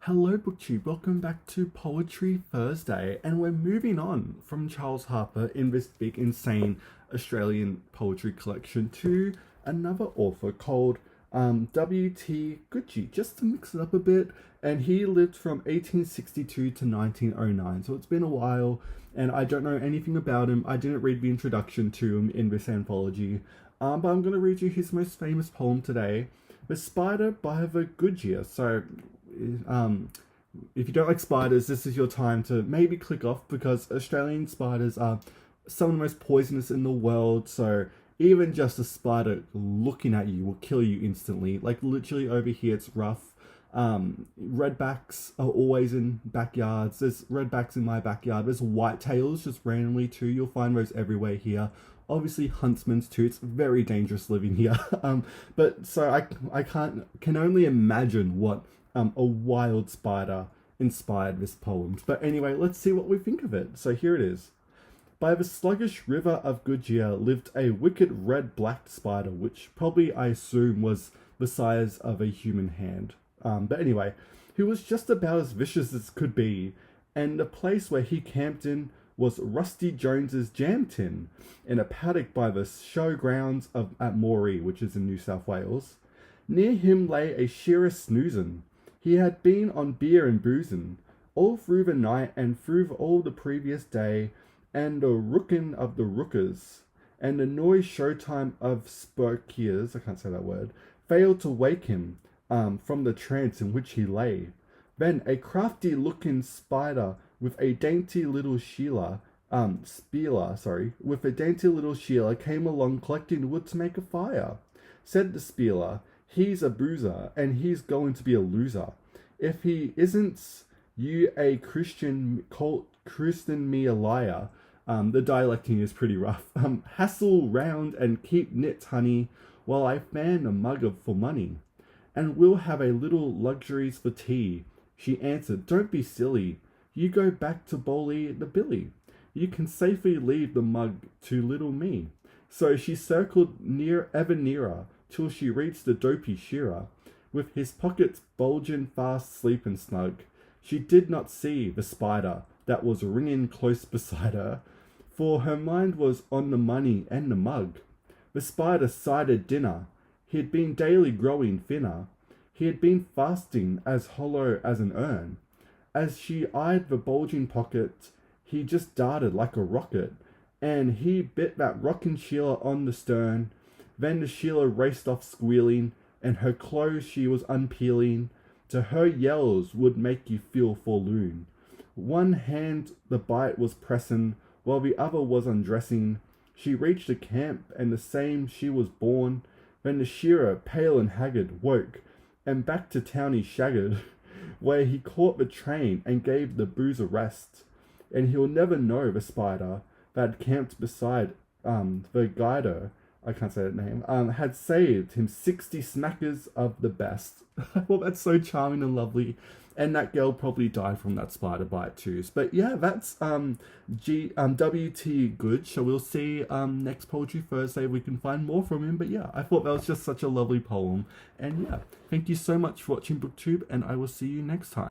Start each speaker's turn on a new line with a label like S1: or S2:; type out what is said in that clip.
S1: Hello BookTube, welcome back to Poetry Thursday, and we're moving on from Charles Harper in this big insane Australian poetry collection to another author called W.T. Goodge, just to mix it up a bit. And he lived from 1862 to 1909, so it's been a while, and I don't know anything about him. I didn't read the introduction to him in this anthology, but I'm going to read you his most famous poem today, The Spider by the Gwydir. So if you don't like spiders, this is your time to maybe click off, because Australian spiders are some of the most poisonous in the world. So even just a spider looking at you will kill you instantly. Like literally over here, it's rough. Redbacks are always in backyards. There's redbacks in my backyard. There's whitetails just randomly too. You'll find those everywhere here. Obviously huntsmen's too. It's very dangerous living here. But so I can only imagine what a wild spider inspired this poem. But anyway, let's see what we think of it. So here it is. By the sluggish river of Gwydir lived a wicked red-black spider, which probably I assume was the size of a human hand. But anyway, he was just about as vicious as could be, and the place where he camped in was Rusty Jones's jam tin, in a paddock by the showgrounds at Moree, which is in New South Wales. Near him lay a shearer snoozin'. He had been on beer and boozin' all through the night and through all the previous day, and the rookin' of the rookers, and the noise showtime of spokiers, I can't say that word, failed to wake him from the trance in which he lay. Then a crafty-looking spider with a dainty little Sheila, with a dainty little Sheila came along collecting wood to make a fire. Said the spieler, "He's a boozer, and he's going to be a loser. If he isn't you a Christian me a liar." The dialecting is pretty rough. "Hassle round and keep knit, honey, while I fan a mug for money. And we'll have a little luxuries for tea." She answered, "Don't be silly. You go back to Bowley the Billy. You can safely leave the mug to little me." So she circled ever nearer, till she reached the dopey shearer, with his pockets bulging fast, sleeping snug. She did not see the spider that was ringing close beside her, for her mind was on the money and the mug. The spider sighed at dinner. He had been daily growing thinner. He had been fasting as hollow as an urn. As she eyed the bulging pocket, he just darted like a rocket, and he bit that rocking Sheila on the stern. Then the Sheila raced off squealing, and her clothes she was unpeeling. To her yells would make you feel forlorn. One hand the bite was pressing, while the other was undressing. She reached the camp, and the same she was born. Then the shearer, pale and haggard, woke, and back to town he shaggered, where he caught the train and gave the boozer rest. And he'll never know the spider that camped beside the Gwydir, I can't say that name, had saved him 60 smackers of the best. Well, that's so charming and lovely. And that girl probably died from that spider bite too. But yeah, that's W.T. Goodge. So we'll see next Poetry Thursday if we can find more from him. But yeah, I thought that was just such a lovely poem. And yeah, thank you so much for watching BookTube, and I will see you next time.